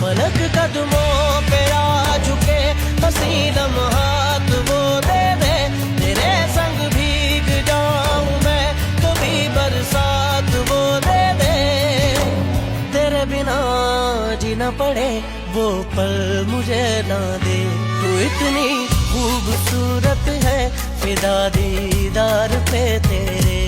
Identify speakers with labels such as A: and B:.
A: पलक कदमों पे आ झुके, हंसी लम्हात वो दे दे। तेरे संग भीग जाऊं मैं, कभी बरसात वो दे दे। तेरे बिना जीना पड़े वो पल मुझे ना दे। तू इतनी खूबसूरत है, फिदा दीदार पे तेरे।